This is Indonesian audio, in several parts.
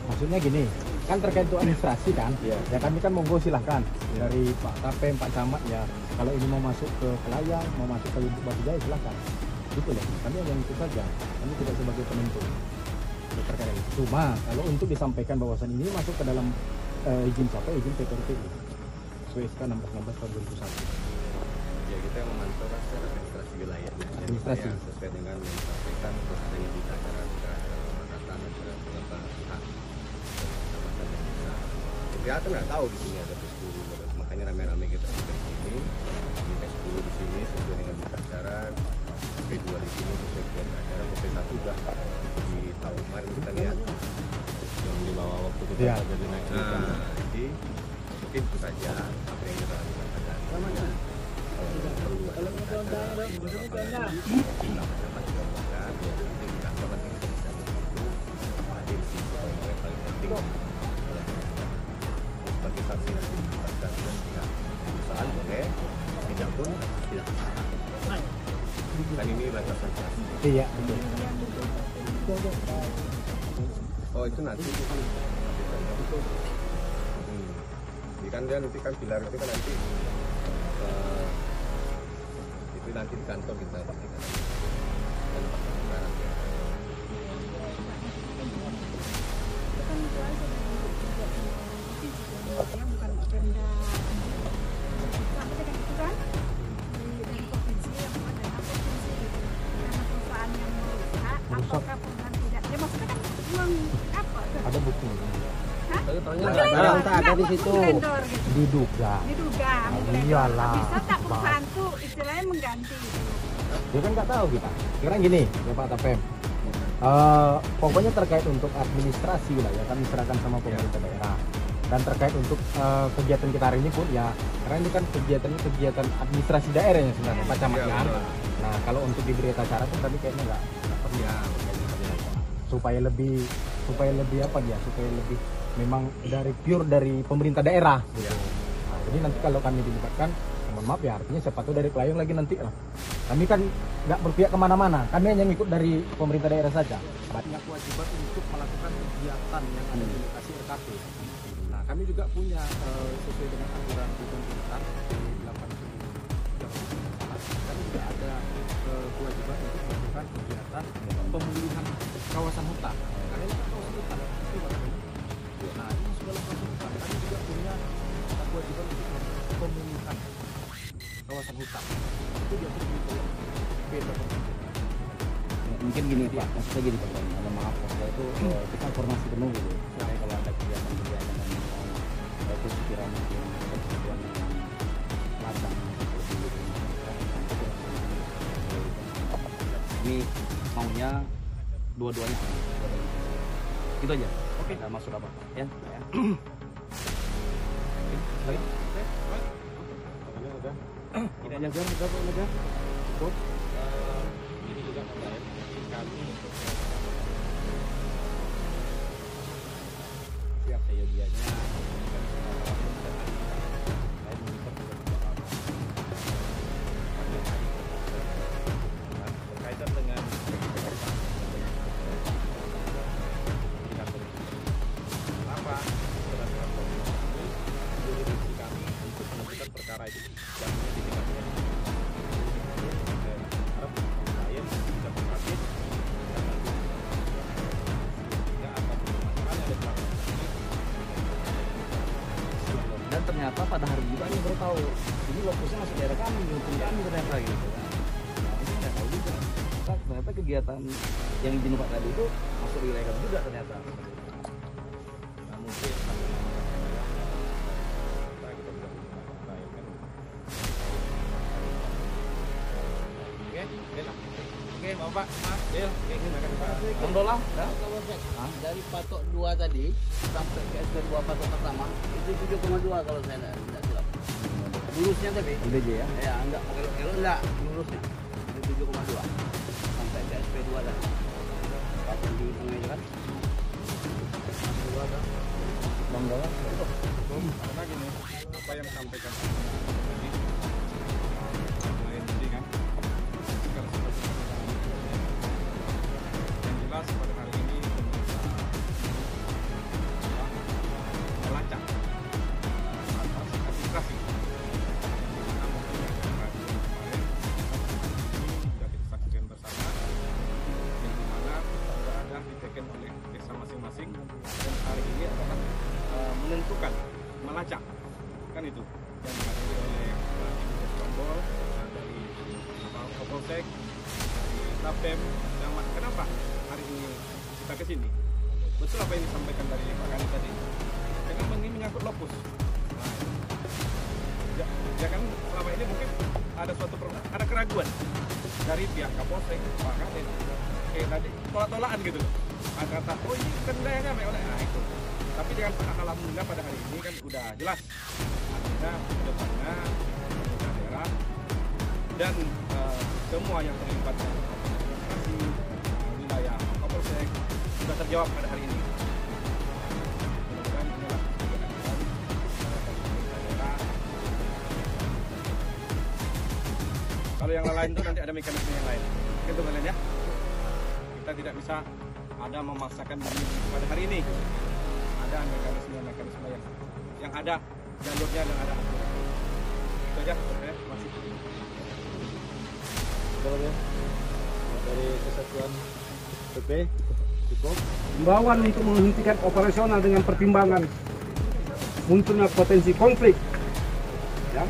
Maksudnya gini, kan terkait itu administrasi kan, ya kami kan monggo silahkan dari Pak Tapem, Pak Camat ya, kalau ini mau masuk ke Kelayang, mau masuk ke Lubuk Batu Jaya silahkan, gitu loh. Kami hanya itu saja, kami tidak sebagai penentu terkait itu. Cuma kalau untuk disampaikan bahwasan ini masuk ke dalam izin siapa, izin PPRT SK 1616 tahun 2001. Ya kita yang memantau kan secara administrasi wilayahnya. Administrasi. Ya, sesuai dengan yang disampaikan terus ada di acara pemangkatan dan beberapa pihak. Kita nggak tahu di sini ada P10, makanya rame-rame kita di sini, di P10 di sini sesuai dengan acara, P2 di sini sesuai dengan acara, P1 udah di tahun kemarin kita lihat yang di bawah waktu kita jadi naik. Jadi mungkin itu saja apa yang kita lakukan pada kalau perlu ada sebagai saksi nanti dilibatkan dan tidak perusahaan boleh, tidak pun tidak kan ini batasan kelas. Iya. Oh itu nanti jadi kan dia nanti kan pilar itu kan nanti itu nanti di kantor kita dan sekarang ya. Bukan Pemda sampai dengan itu kan dari provinsi yang buat dari provinsi gitu. Karena perusahaan yang merusak ataukah perusahaan tidak. Ya maksudnya kan uang apa? Ada bukti. Hah? Yang tak ada di situ. Vendor gitu. Diduga. Iyalah. Bisa tak perusahaan tuh istilahnya mengganti gitu. Dia kan nggak tahu kita. Sekarang gini, ya Pak Tapem. Pokoknya terkait untuk administrasi wilayah kami serahkan sama pemerintah daerah. Dan terkait untuk kegiatan kita hari ini pun ya, karena ini kan kegiatan administrasi daerahnya sebenarnya Pak Camat ya. Nah kalau untuk diberi tata cara pun tadi kayaknya nggak perlu ya, supaya lebih apa dia, supaya lebih memang dari pure dari pemerintah daerah gitu. Nah, jadi nanti kalau kami dilibatkan, mohon maaf ya, artinya siapa tahu dari Kelayang lagi nanti kami kan nggak berpihak kemana-mana, kami hanya ngikut dari pemerintah daerah saja. Punya kewajiban untuk melakukan kegiatan yang ada di lokasi RKP. Nah kami juga punya sesuai dengan aturan di pemerintah di 8 kami juga ada kewajiban untuk melakukan kegiatan pemulihan kawasan hutan. Karena ini kan kawasan hutan, itu bagaimana? Nah ini sebuah kawasan hutan, kami juga punya kewajiban untuk melakukan pemulihan kawasan hutan. Itu diatur di bawah beda. Mungkin gini Pak, maksudnya gini Pak, kalau maaf maksudnya itu kita informasi penuh gitu. Misalnya kalau ada kegiatan-kegiatan yang itu sekiranya mungkin kebutuhan yang matang ini maunya dua-duanya gitu aja. Oke, kita masuk apa ya? Oke. Ini aja udah. Cukup. Ini juga terkait kami siap seyogianya berkaitan dengan apa berdasarkan jurisdiksi kami untuk menentukan perkara itu jatuhnya di tingkatnya dan harap klien bisa berhasil sehingga apapun masalahnya ada pelanggaran Dan ternyata pada hari juga ini baru tahu ini lokusnya masih daerah kami, hukum kami ternyata gitu kan. Nah, ini nggak tahu juga. Ternyata kegiatan yang izin Pak tadi itu masuk wilayah kami juga ternyata. nah mungkin Oke, Bapak, Mas, Del, Alhamdulillah. Dari patok 2 tadi sampai ke SP 2 patok pertama itu 7,2 kalau saya tidak silap. Lulusnya tapi LDJ ya. ya enggak kalau enggak lulusnya itu 7,2 sampai ke SP 2 tadi. Patok di tengah itu kan. Bangga. karena gini, apa yang disampaikan tadi lain tadi kan segala sesuatu yang jelas pada hari menentukan, melacak, kan itu yang dihadiri oleh Polres Tombol, dari Kapolsek, dari Tapem. Kenapa hari ini kita ke sini? Betul apa yang disampaikan dari Pak Kani tadi? Karena ini menyangkut Lopus. Nah, ya kan selama ini mungkin ada keraguan dari pihak Kapolsek, Pak Kani. Kayak tadi tolak-tolakan gitu loh. Kata, oh ini kan wilayahnya oleh itu. Tapi dengan alhamdulillah pada hari ini kan udah jelas. Artinya depannya pemerintah daerah dan semua yang terlibat dalam administrasi wilayah Kapolsek sudah terjawab pada hari ini. Mudah-mudahan inilah kegiatan pemerintah daerah. Kalau yang lain itu nanti ada mekanisme yang lain. Gitu kalian ya. Kita tidak bisa ada memaksakan diri pada hari ini. Ada mekanisme yang ada jalurnya dan ada aturan. Itu aja. Oke, masih. Dari kesatuan PP cukup. Himbauan untuk menghentikan operasional dengan pertimbangan munculnya potensi konflik. Ya.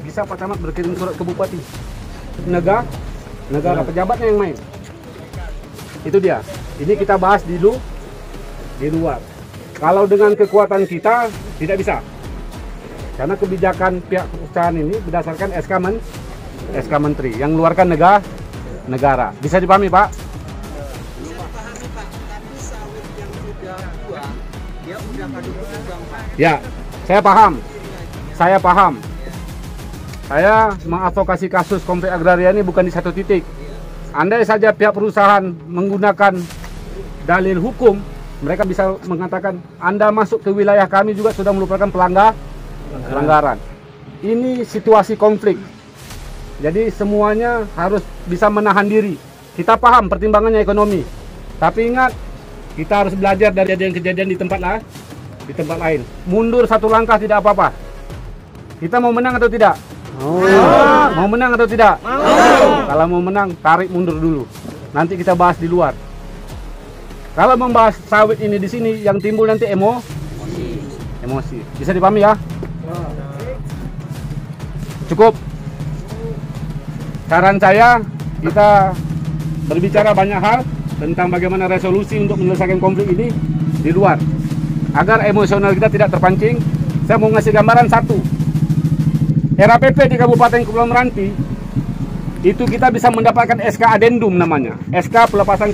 Bisa Pak Camat berkirim surat ke Bupati. Negara pejabatnya yang main. Itu dia. Ini kita bahas dulu di luar. Kalau dengan kekuatan kita tidak bisa. Karena kebijakan pihak perusahaan ini berdasarkan SK Menteri yang mengeluarkan negara. Bisa dipahami, Pak? Bisa pahami Pak, tapi sawit yang sudah tua, dia udah kadung berkembang Pak. Ya, saya paham. Saya mengadvokasi kasus konflik agraria ini bukan di satu titik. Andai saja pihak perusahaan menggunakan dalil hukum, mereka bisa mengatakan Anda masuk ke wilayah kami juga sudah merupakan pelanggaran. Ini situasi konflik. Jadi semuanya harus bisa menahan diri. Kita paham pertimbangannya ekonomi. Tapi ingat, kita harus belajar dari kejadian di tempat lain. Mundur satu langkah tidak apa-apa. Kita mau menang atau tidak? Mau menang atau tidak? Kalau mau menang, tarik mundur dulu. Nanti kita bahas di luar. Kalau membahas sawit ini di sini, yang timbul nanti emosi. Bisa dipahami ya? Cukup. Saran saya, kita berbicara banyak hal tentang bagaimana resolusi untuk menyelesaikan konflik ini di luar. Agar emosional kita tidak terpancing, saya mau ngasih gambaran satu. RAPP di Kabupaten Kepulauan Meranti itu kita bisa mendapatkan SK Adendum namanya, SK pelepasan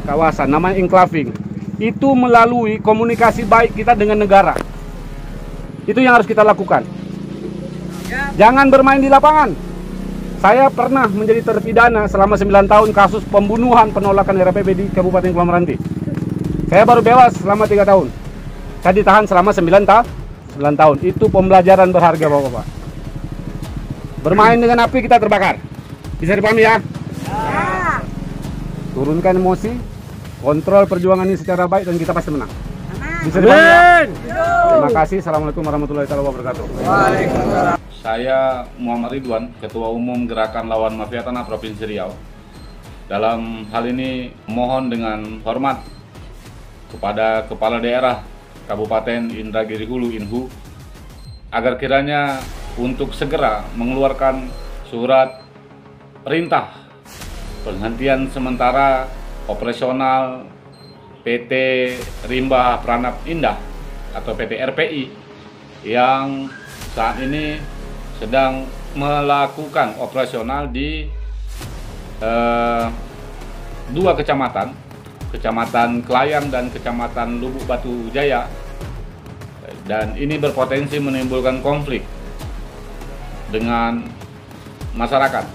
kawasan, namanya enclaving. Itu melalui komunikasi baik kita dengan negara. Itu yang harus kita lakukan. Jangan bermain di lapangan. Saya pernah menjadi terpidana selama 9 tahun kasus pembunuhan penolakan RAPP di Kabupaten Kepulauan Meranti. Saya baru bebas selama 3 tahun. Saya ditahan selama 9 tahun. Itu pembelajaran berharga Bapak-Bapak. Bermain dengan api kita terbakar. Bisa dipahami ya? Turunkan emosi, kontrol perjuangan ini secara baik dan kita pasti menang. Bisa dipahami ya? Terima kasih. Assalamualaikum warahmatullahi wabarakatuh. Saya Muhammad Ridwan, Ketua Umum Gerakan Lawan Mafia Tanah Provinsi Riau. Dalam hal ini mohon dengan hormat kepada Kepala Daerah Kabupaten Indragiri Hulu Inhu agar kiranya untuk segera mengeluarkan surat perintah penghentian sementara operasional PT Rimba Pranap Indah atau PT RPI yang saat ini sedang melakukan operasional di 2 kecamatan, Kecamatan Kelayan dan Kecamatan Lubuk Batu Jaya, dan ini berpotensi menimbulkan konflik dengan masyarakat.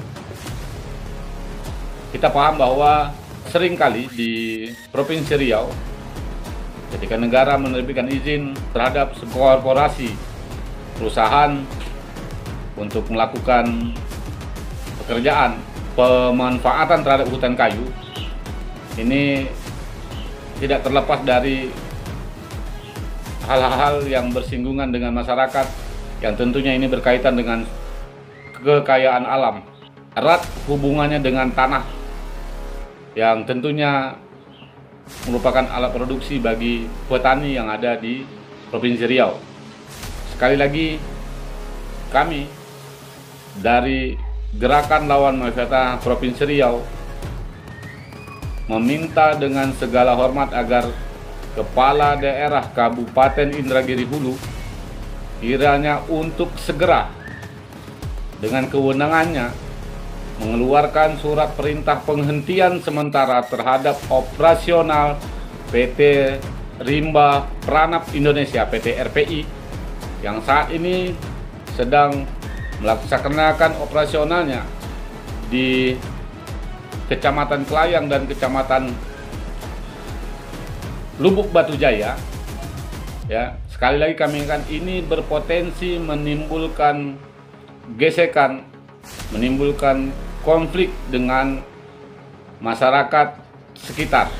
Kita paham bahwa seringkali di Provinsi Riau ketika negara menerbitkan izin terhadap sebuah korporasi perusahaan untuk melakukan pekerjaan pemanfaatan terhadap hutan kayu, ini tidak terlepas dari hal-hal yang bersinggungan dengan masyarakat yang tentunya ini berkaitan dengan kekayaan alam, erat hubungannya dengan tanah yang tentunya merupakan alat produksi bagi petani yang ada di Provinsi Riau. Sekali lagi, kami dari Gerakan Lawan Mafia Provinsi Riau meminta dengan segala hormat agar Kepala Daerah Kabupaten Indragiri Hulu kiranya untuk segera dengan kewenangannya mengeluarkan surat perintah penghentian sementara terhadap operasional PT Rimba Pranap Indonesia PT RPI yang saat ini sedang melaksanakan operasionalnya di Kecamatan Kelayang dan Kecamatan Lubuk Batu Jaya. Ya, sekali lagi kami ingatkan, ini berpotensi menimbulkan gesekan, menimbulkan konflik dengan masyarakat sekitar.